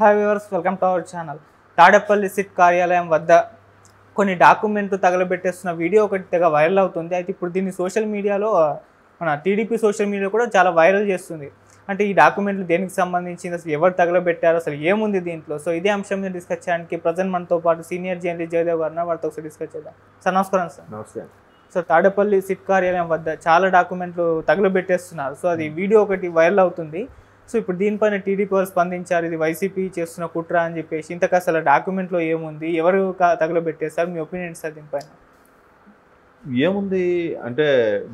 Hi viewers, welcome to our channel. Tadepalli SIT కార్యాలయం వద్ద కొన్ని డాక్యుమెంట్లు తగలబెట్టేస్తున్న వీడియో ఒకటి తెగ వైరల్ అవుతుంది. అయితే ఇప్పుడు దీన్ని సోషల్ మీడియాలో మన టీడీపీ సోషల్ మీడియా కూడా చాలా వైరల్ చేస్తుంది. అంటే ఈ డాక్యుమెంట్లు దేనికి సంబంధించింది, అసలు ఎవరు తగలబెట్టారు, అసలు ఏముంది దీంట్లో? సో ఇదే అంశం మీద డిస్కస్ చేయడానికి ప్రజెంట్ మనతో పాటు సీనియర్ జర్నలిస్ట్ జయదేవ్ గారు, వారితో ఒకసారి డిస్కస్ చేద్దాం. సార్ నమస్కారం. సార్ నమస్తే. సో తాడేపల్లి సిట్ కార్యాలయం వద్ద చాలా డాక్యుమెంట్లు తగలబెట్టేస్తున్నారు. సో అది వీడియో ఒకటి వైరల్ అవుతుంది. సో ఇప్పుడు దీనిపైన టీడీపీ వారు స్పందించారు, ఇది వైసీపీ చేస్తున్న కుట్ర అని చెప్పేసి. ఇంతకు అసలు డాక్యుమెంట్లో ఏముంది, ఎవరు తగలబెట్టేస్తారు, మీ ఒపీనియన్ సార్ దీనిపైన? ఏముంది అంటే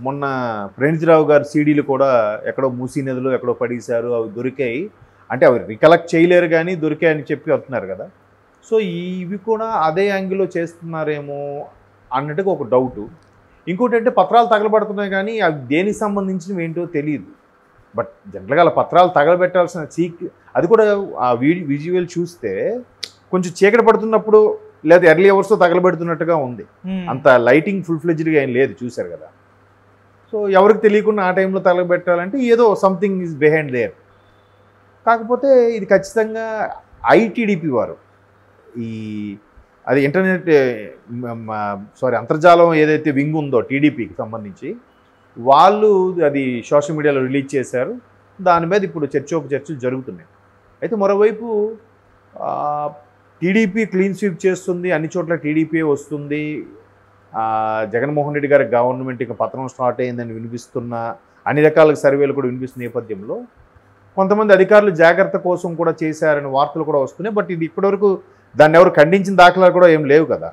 మొన్న ప్రణీతిరావు గారి సీడీలు కూడా ఎక్కడో మూసీ నదిలో ఎక్కడో పడేశారు, అవి దొరికాయి. అంటే అవి రికలెక్ట్ చేయలేరు కానీ దొరికాయని చెప్పి వస్తున్నారు కదా. సో ఇవి కూడా అదే యాంగిల్లో చేస్తున్నారేమో అన్నట్టుగా ఒక డౌటు. ఇంకోటి అంటే పత్రాలు తగలబడుతున్నాయి కానీ అవి దేనికి సంబంధించినవి ఏంటో తెలియదు. బట్ జనరల్గా అలా పత్రాలు తగలబెట్టాల్సిన అది కూడా ఆ విజువల్ చూస్తే కొంచెం చీకటి పడుతున్నప్పుడు లేదా ఎర్లీ అవర్స్లో తగలబెడుతున్నట్టుగా ఉంది. అంత లైటింగ్ ఫుల్ ఫ్లెడ్జ్డ్గా ఏం లేదు, చూశారు కదా. సో ఎవరికి తెలియకుండా ఆ టైంలో తగలబెట్టాలంటే ఏదో సంథింగ్ ఈజ్ బిహైండ్ దేర్. కాకపోతే ఇది ఖచ్చితంగా ఐటీడీపీ వారు అది ఇంటర్నెట్ అంతర్జాలం ఏదైతే వింగ్ ఉందో టీడీపీకి సంబంధించి వాళ్ళు అది సోషల్ మీడియాలో రిలీజ్ చేశారు. దాని మీద ఇప్పుడు చర్చలు జరుగుతున్నాయి. అయితే మరోవైపు టీడీపీ క్లీన్ స్వీప్ చేస్తుంది, అన్ని చోట్ల టీడీపీ వస్తుంది, జగన్మోహన్ రెడ్డి గారి గవర్నమెంట్ ఇక పతనం స్టార్ట్ అయిందని వినిపిస్తున్న అన్ని రకాల సర్వేలు కూడా వినిపిస్తున్న నేపథ్యంలో కొంతమంది అధికారులు జాగ్రత్త కోసం కూడా చేశారని వార్తలు కూడా వస్తున్నాయి. బట్ ఇది ఇప్పటివరకు దాన్ని ఎవరు ఖండించిన దాఖలాలు కూడా ఏం లేవు కదా.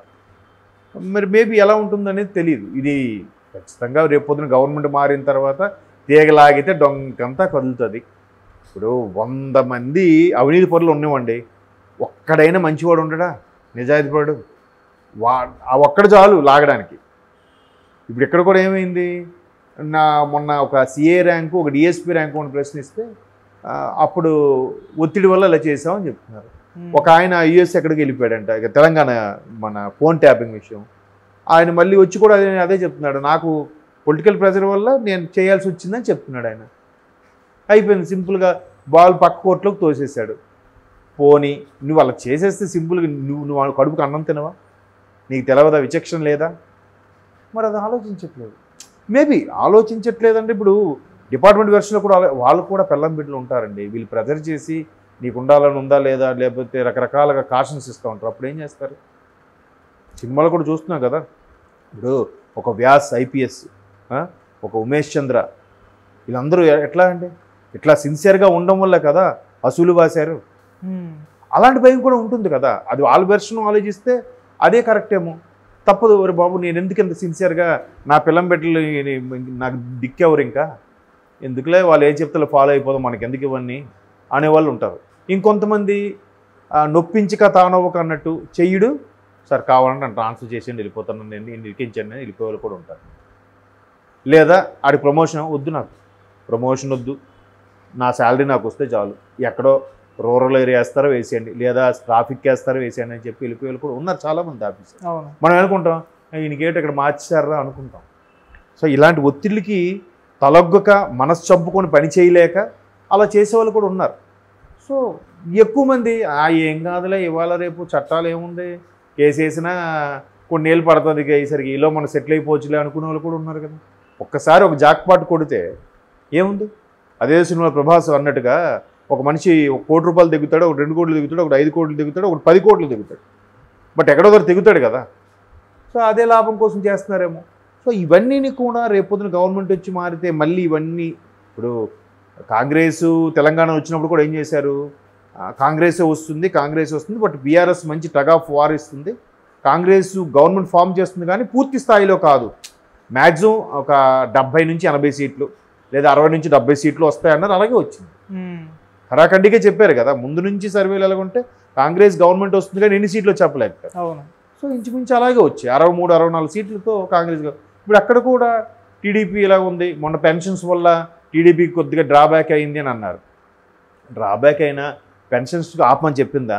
మరి మేబీ ఎలా ఉంటుందనేది తెలియదు. ఇది ఖచ్చితంగా రేపు పొద్దున గవర్నమెంట్ మారిన తర్వాత తీగలాగితే డొంకంతా కదులుతుంది. ఇప్పుడు 100 మంది అవినీతి పరులు ఉన్నవండి, ఒక్కడైనా మంచివాడు ఉండడా, నిజాయితీపడు? ఆ ఒక్కడు చాలు లాగడానికి. ఇప్పుడు ఇక్కడ కూడా ఏమైంది, మొన్న ఒక సిఏ ర్యాంకు ఒక డిఎస్పీ ర్యాంకు అని ప్రశ్నిస్తే అప్పుడు ఒత్తిడి వల్ల ఇలా చేసామని చెప్తున్నారు. ఒక ఆయన యుఎస్ ఎక్కడికి వెళ్ళిపోయాడంట, ఇక తెలంగాణ మన ఫోన్ ట్యాపింగ్ విషయం. ఆయన మళ్ళీ వచ్చి కూడా అదే చెప్తున్నాడు, నాకు పొలిటికల్ ప్రెజర్ వల్ల నేను చేయాల్సి వచ్చిందని చెప్తున్నాడు ఆయన. అయిపోయింది, సింపుల్గా బాల్ పక్క కోర్టులోకి తోసేశాడు. పోనీ నువ్వు అలా చేసేస్తే సింపుల్గా నువ్వు కడుపుకు అన్నం తినవా? నీకు తెలవదా, విచక్షణ లేదా? మరి అది ఆలోచించట్లేదు. మేబీ ఆలోచించట్లేదంటే ఇప్పుడు డిపార్ట్మెంట్ వెర్షన్లో కూడా వాళ్ళు కూడా పెళ్ళం బిడ్డలు ఉంటారండి. వీళ్ళు ప్రెజర్ చేసి నీకు ఉండాలని ఉందా లేదా, లేకపోతే రకరకాలుగా కాషన్స్ ఇస్తూ ఉంటారు. అప్పుడు ఏం చేస్తారు? సినిమాలు కూడా చూస్తున్నాం కదా. ఇప్పుడు ఒక వ్యాస్ ఐపీఎస్, ఒక ఉమేష్ చంద్ర, వీళ్ళందరూ ఎట్లా అంటే ఇట్లా సిన్సియర్గా ఉండడం వల్ల కదా అసూలు బాసారు. అలాంటి భయం కూడా ఉంటుంది కదా. అది వాళ్ళ వెర్షన్ ఆలోచిస్తే అదే కరెక్టేమో. తప్పదు. ఎవరు బాబు, నేను ఎందుకు ఎంత సిన్సియర్గా నా పిల్లం బిడ్డలు నాకు దిక్కెవరు, ఇంకా ఎందుకులే వాళ్ళు ఏం చెప్తే ఫాలో అయిపోదాం, మనకి ఎందుకు ఇవన్నీ అనేవాళ్ళు ఉంటారు. ఇంకొంతమంది నొప్పించక తానవ్వక అన్నట్టు చెయ్యడు, సార్ కావాలంటే నన్ను ట్రాన్స్ఫర్ చేసి వెళ్ళిపోతాను, నేను ఇరికించాను అని వెళ్ళిపోయేవాళ్ళు కూడా ఉంటారు. లేదా ఆడి ప్రమోషన్ వద్దు, నాకు ప్రమోషన్ వద్దు, నా శాలరీ నాకు వస్తే చాలు, ఎక్కడో రూరల్ ఏరియా వేస్తారో వేసేయండి, లేదా ట్రాఫిక్ వేస్తారో వేసేయండి అని చెప్పి వెళ్ళిపోయేవాళ్ళు కూడా ఉన్నారు చాలామంది ఆఫీసర్. మనం అనుకుంటాం ఈయనకేంటి ఇక్కడ మార్చారా అనుకుంటాం. సో ఇలాంటి ఒత్తిడికి తలొగ్గక మనసు చంపుకొని పని చేయలేక అలా చేసేవాళ్ళు కూడా ఉన్నారు. సో ఎక్కువ మంది ఏం కాదులే, ఇవాళ రేపు చట్టాలు ఏముంది, కేసు వేసినా కొన్ని ఏళ్ళు పడుతుంది, ఈసరికి ఈలో మనం సెటిల్ అయిపోవచ్చులే అనుకునే వాళ్ళు కూడా ఉన్నారు కదా. ఒక్కసారి ఒక జాక్పాట్ కొడితే ఏముంది? అదే సినిమా ప్రభాస్ అన్నట్టుగా ఒక మనిషి 1 కోటి రూపాయలు దిగుతాడు, ఒక 2 కోట్లు దిగుతాడు, ఒక 5 కోట్లు దిగుతాడు, ఒక 10 కోట్లు దిగుతాడు. బట్ ఎక్కడో దగ్గర దిగుతాడు కదా. సో అదే లాభం కోసం చేస్తున్నారేమో. సో ఇవన్నీ కూడా రేపొద్దున గవర్నమెంట్ వచ్చి మారితే మళ్ళీ ఇవన్నీ, ఇప్పుడు కాంగ్రెస్ తెలంగాణ వచ్చినప్పుడు కూడా ఏం చేశారు, కాంగ్రెస్ వస్తుంది బట్ బీఆర్ఎస్ మంచి టగ్ ఆఫ్ వార్ ఇస్తుంది, కాంగ్రెస్ గవర్నమెంట్ ఫామ్ చేస్తుంది కానీ పూర్తి స్థాయిలో కాదు, మ్యాక్సిమం ఒక 70 నుంచి 80 సీట్లు లేదా 60 నుంచి 70 సీట్లు వస్తాయన్నారు. అలాగే వచ్చింది. ఖరాఖండిగా చెప్పారు కదా ముందు నుంచి సర్వేలు ఎలాగుంటే కాంగ్రెస్ గవర్నమెంట్ వస్తుంది కానీ ఎన్ని సీట్లు చెప్పలేకపోయారు. సో ఇంచుమించు అలాగే వచ్చాయి, 63-64 సీట్లతో కాంగ్రెస్. ఇప్పుడు అక్కడ కూడా టీడీపీ ఇలా ఉంది. మొన్న పెన్షన్స్ వల్ల టీడీపీకి కొద్దిగా డ్రాబ్యాక్ అయింది అని అన్నారు. డ్రాబ్యాక్ అయినా పెన్షన్స్ ఆపమని చెప్పిందా?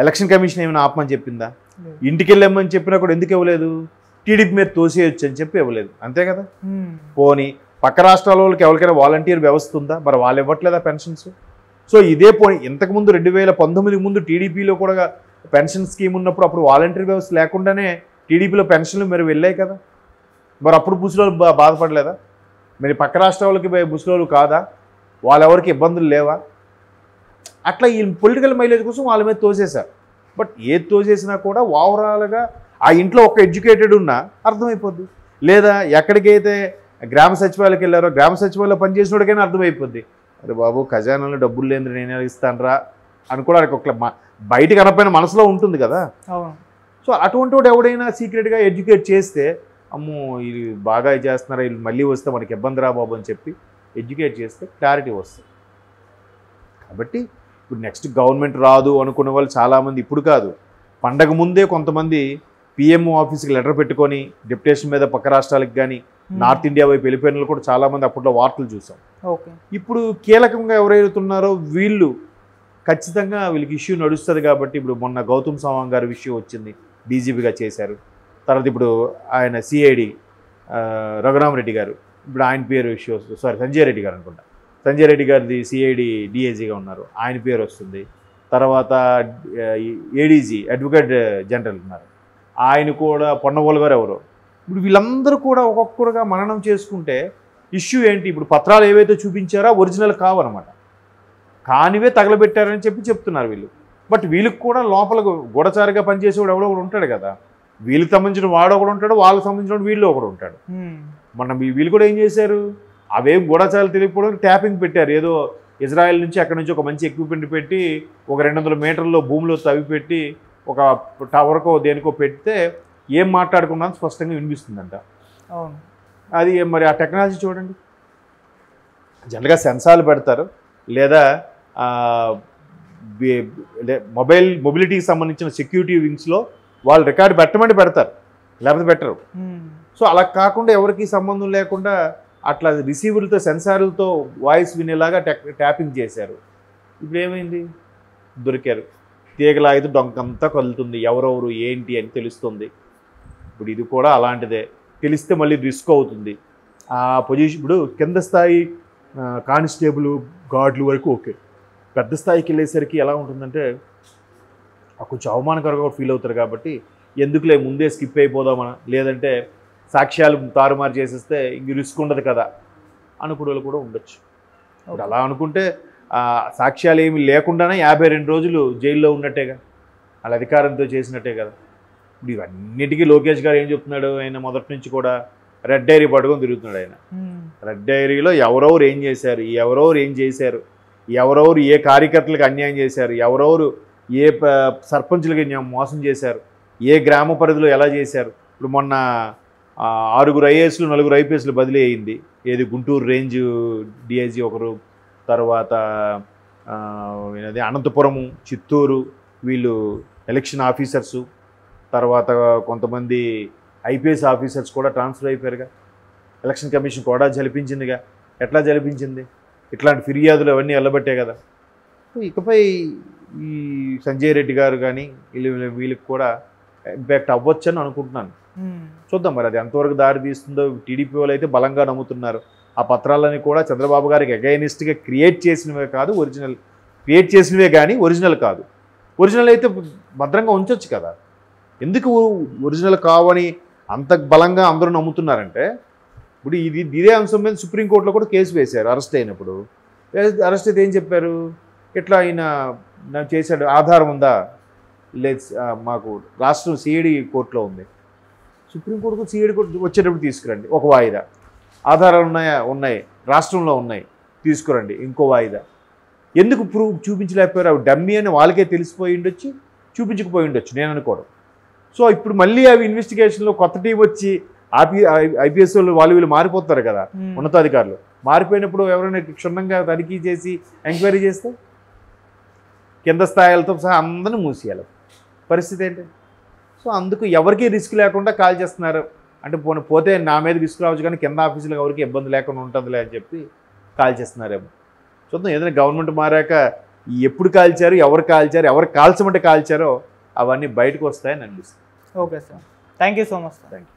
ఎలక్షన్ కమిషన్ ఏమైనా ఆపమని చెప్పిందా? ఇంటికి వెళ్ళామని చెప్పినా కూడా ఎందుకు ఇవ్వలేదు? టీడీపీ మీద తోసేయచ్చు అని చెప్పి ఇవ్వలేదు, అంతే కదా. పోనీ పక్క రాష్ట్రాల వాళ్ళకి ఎవరికైనా వాలంటీర్ వ్యవస్థ ఉందా? మరి వాళ్ళు ఇవ్వట్లేదా పెన్షన్స్? సో ఇదే పోయి ఇంతకుముందు 2019 ముందు టీడీపీలో కూడా పెన్షన్ స్కీమ్ ఉన్నప్పుడు అప్పుడు వాలంటీర్ వ్యవస్థ లేకుండానే టీడీపీలో పెన్షన్లు మరి వెళ్ళాయి కదా, మరి అప్పుడు ముసలోళ్ళు బాధపడలేదా? మరి పక్క రాష్ట్రాలకి ముసలోళ్ళు కాదా? వాళ్ళెవరికి ఇబ్బందులు లేవా? అట్లా ఈ పొలిటికల్ మైలేజ్ కోసం వాళ్ళ మీద తోసేశారు. బట్ ఏది తోసేసినా కూడా ఓవరాల్గా ఆ ఇంట్లో ఒక ఎడ్యుకేటెడ్ ఉన్నా అర్థమైపోద్ది, లేదా ఎక్కడికైతే గ్రామ సచివాలయకి వెళ్ళారో గ్రామ సచివాలయంలో పనిచేసినోడికైనా అర్థమైపోద్ది. అరే బాబు ఖజానాలో డబ్బులు లేని నేను ఇస్తానరా అనుకోవడానికి ఒక బయటకు అనపోయిన మనసులో ఉంటుంది కదా. సో అటువంటి వాడు ఎవడైనా సీక్రెట్గా ఎడ్యుకేట్ చేస్తే అమ్మో ఇది బాగా చేస్తున్నారా, వీళ్ళు మళ్ళీ వస్తే మనకి ఇబ్బంది రా బాబు అని చెప్పి ఎడ్యుకేట్ చేస్తే క్లారిటీ వస్తుంది. కాబట్టి ఇప్పుడు నెక్స్ట్ గవర్నమెంట్ రాదు అనుకునే వాళ్ళు చాలామంది ఇప్పుడు కాదు, పండగ ముందే కొంతమంది పిఎంఓ ఆఫీస్కి లెటర్ పెట్టుకొని డిప్యుటేషన్ మీద పక్క రాష్ట్రాలకు కానీ నార్త్ ఇండియా వైపు వెళ్ళిపోయిన వాళ్ళు కూడా చాలామంది అప్పట్లో వార్తలు చూసాం. ఇప్పుడు కీలకంగా ఎవరైతున్నారో వీళ్ళు ఖచ్చితంగా వీళ్ళకి ఇష్యూ నడుస్తుంది. కాబట్టి ఇప్పుడు మొన్న గౌతమ్ సవాంగ్ గారి విషయం వచ్చింది, డీజీపీగా చేశారు. తర్వాత ఇప్పుడు ఆయన సిఐడి రఘురామరెడ్డి గారు, ఇప్పుడు ఆయన పేరు ఇష్యూ వస్తుంది. సారీ సంజయ్ రెడ్డి గారు అనుకుంటా, సంజయ్ రెడ్డి గారిది సిఐడి డిఐజీగా ఉన్నారు, ఆయన పేరు వస్తుంది. తర్వాత ఏడీజీ అడ్వకేట్ జనరల్ ఉన్నారు, ఆయన కూడా పొన్నగోలు గారు ఎవరో. ఇప్పుడు వీళ్ళందరూ కూడా ఒక్కొక్కరుగా మననం చేసుకుంటే ఇష్యూ ఏంటి? ఇప్పుడు పత్రాలు ఏవైతే చూపించారో ఒరిజినల్ కావన్నమాట, కానివే తగలబెట్టారని చెప్తున్నారు వీళ్ళు. బట్ వీళ్ళకి కూడా లోపల గూఢచారిగా పనిచేసేవాడు ఎవడో ఒకడు ఉంటాడు కదా, వీళ్ళకి సంబంధించిన వాడు ఒకడు ఉంటాడు, వాళ్ళకి సంబంధించిన వీళ్ళు ఒకడు ఉంటాడు. మొన్న వీళ్ళు కూడా ఏం చేశారు, అవేం గూఢచారాలు తెలియకపోవడం ట్యాపింగ్ పెట్టారు. ఏదో ఇజ్రాయెల్ నుంచి అక్కడ నుంచి ఒక మంచి ఎక్విప్మెంట్ పెట్టి ఒక 200 మీటర్లో భూమిలో తవ్వి పెట్టి ఒక టవర్కో దేనికో పెడితే ఏం మాట్లాడుకున్నా స్పష్టంగా వినిపిస్తుందంట. అది మరి ఆ టెక్నాలజీ చూడండి. జనరల్గా సెన్సార్లు పెడతారు, లేదా మొబిలిటీకి సంబంధించిన సెక్యూరిటీ వింగ్స్లో వాళ్ళు రికార్డు పెట్టమంటే పెడతారు, లేకపోతే పెట్టరు. సో అలా కాకుండా ఎవరికి సంబంధం లేకుండా అట్లా రిసీవర్లతో సెన్సార్లతో వాయిస్ వినేలాగా ట్యాపింగ్ చేశారు. ఇప్పుడు ఏమైంది, దొరికారు. తీగలాగితే డొంకంతా కదులుతుంది, ఎవరెవరు ఏంటి అని తెలుస్తుంది. ఇప్పుడు ఇది కూడా అలాంటిదే, తెలిస్తే మళ్ళీ రిస్క్ అవుతుంది. ఆ పొజిషన్ ఇప్పుడు కింద స్థాయి కానిస్టేబుల్ గార్డులు వరకు ఓకే, పెద్ద స్థాయికి వెళ్ళేసరికి ఎలా ఉంటుందంటే కొంచెం అవమానకరంగా ఫీల్ అవుతారు. కాబట్టి ఎందుకులే ముందే స్కిప్ అయిపోదామని, లేదంటే సాక్ష్యాలు తారుమారు చేసేస్తే ఇంక రిస్క్ ఉండదు కదా అనుకునే వాళ్ళు కూడా ఉండొచ్చు. ఇప్పుడు అలా అనుకుంటే సాక్ష్యాలు ఏమి లేకుండానే 52 రోజులు జైల్లో ఉన్నట్టేగా, వాళ్ళ అధికారంతో చేసినట్టే కదా. ఇప్పుడు ఇవన్నిటికీ లోకేష్ గారు ఏం చెప్తున్నాడు, ఆయన మొదటి నుంచి కూడా రెడ్ డైరీ పట్టుకొని తిరుగుతున్నాడు. ఆయన రెడ్ డైరీలో ఎవరెవరు ఏం చేశారు, ఎవరెవరు ఏ కార్యకర్తలకు అన్యాయం చేశారు, ఎవరెవరు ఏ సర్పంచులకి మోసం చేశారు, ఏ గ్రామ పరిధిలో ఎలా చేశారు. ఇప్పుడు మొన్న 6 ఐఏఎస్లు 4 ఐపీఎస్లు బదిలీ అయింది. ఏది గుంటూరు రేంజ్ డిఐజీ ఒకరు, తర్వాత అనంతపురము, చిత్తూరు వీళ్ళు ఎలక్షన్ ఆఫీసర్సు, తర్వాత కొంతమంది ఐపీఎస్ ఆఫీసర్స్ కూడా ట్రాన్స్ఫర్ అయిపోయారుగా. ఎలక్షన్ కమిషన్ కూడా జరిపించిందిగా. ఎట్లా జరిపించింది? ఇట్లాంటి ఫిర్యాదులు అవన్నీ వెళ్ళబట్టే కదా. ఇకపై ఈ సంజయ్ రెడ్డి గారు కానీ వీళ్ళకి కూడా ఇంపాక్ట్ అవ్వచ్చని అనుకుంటున్నాను. చూద్దాం మరి అది ఎంతవరకు దారి తీస్తుందో. టీడీపీ వాళ్ళు అయితే బలంగా నమ్ముతున్నారు. ఆ పత్రాలని కూడా చంద్రబాబు గారికి అగైనిస్ట్గా క్రియేట్ చేసినవే కాదు, ఒరిజినల్ క్రియేట్ చేసినవే కానీ ఒరిజినల్ కాదు. ఒరిజినల్ అయితే భద్రంగా ఉంచవచ్చు కదా. ఎందుకు ఒరిజినల్ కావని అంత బలంగా అందరూ నమ్ముతున్నారంటే, ఇప్పుడు ఇదే అంశం మీద సుప్రీంకోర్టులో కూడా కేసు వేశారు. అరెస్ట్ అయినప్పుడు అరెస్ట్ అయితే ఏం చెప్పారు, ఇట్లా ఆయన చేశాడు, ఆధారం ఉందా, లేదు మాకు రాష్ట్రం సిఐడి కోర్టులో ఉంది, సుప్రీంకోర్టుకు సిఐడి కోర్టు వచ్చేటప్పుడు తీసుకురండి ఒక వాయిదా, ఆధారాలు ఉన్నాయి రాష్ట్రంలో ఉన్నాయి తీసుకురండి ఇంకో వాయిదా. ఎందుకు ప్రూఫ్ చూపించలేకపోయారు? అవి డమ్మీ అని వాళ్ళకే తెలిసిపోయి ఉండొచ్చు, చూపించకపోయి ఉండొచ్చు నేను అనుకోవడం. సో ఇప్పుడు మళ్ళీ అవి ఇన్వెస్టిగేషన్లో కొత్త టీం వచ్చి ఐపీఎస్ వాళ్ళు వీళ్ళు మారిపోతారు కదా, ఉన్నతాధికారులు మారిపోయినప్పుడు ఎవరైనా క్షుణ్ణంగా తనిఖీ చేసి ఎంక్వైరీ చేస్తే కింద స్థాయిలతో సహా అందరినీ మూసేయాలి. పరిస్థితి ఏంటి? సో అందుకు ఎవరికి రిస్క్ లేకుండా కాల్ చేస్తున్నారు. అంటే పోతే నా మీద రిస్క్ రావచ్చు కానీ కింద ఆఫీసులకు ఎవరికి ఇబ్బంది లేకుండా ఉంటుందిలే అని చెప్పి కాల్ చేస్తున్నారేమో. చూద్దాం, ఏదైనా గవర్నమెంట్ మారాక ఎప్పుడు కాల్చారు, ఎవరు కాల్చమంటే కాల్చారో అవన్నీ బయటకు వస్తాయని అనిపిస్తుంది. Okay sir, thank you so much. Thank you.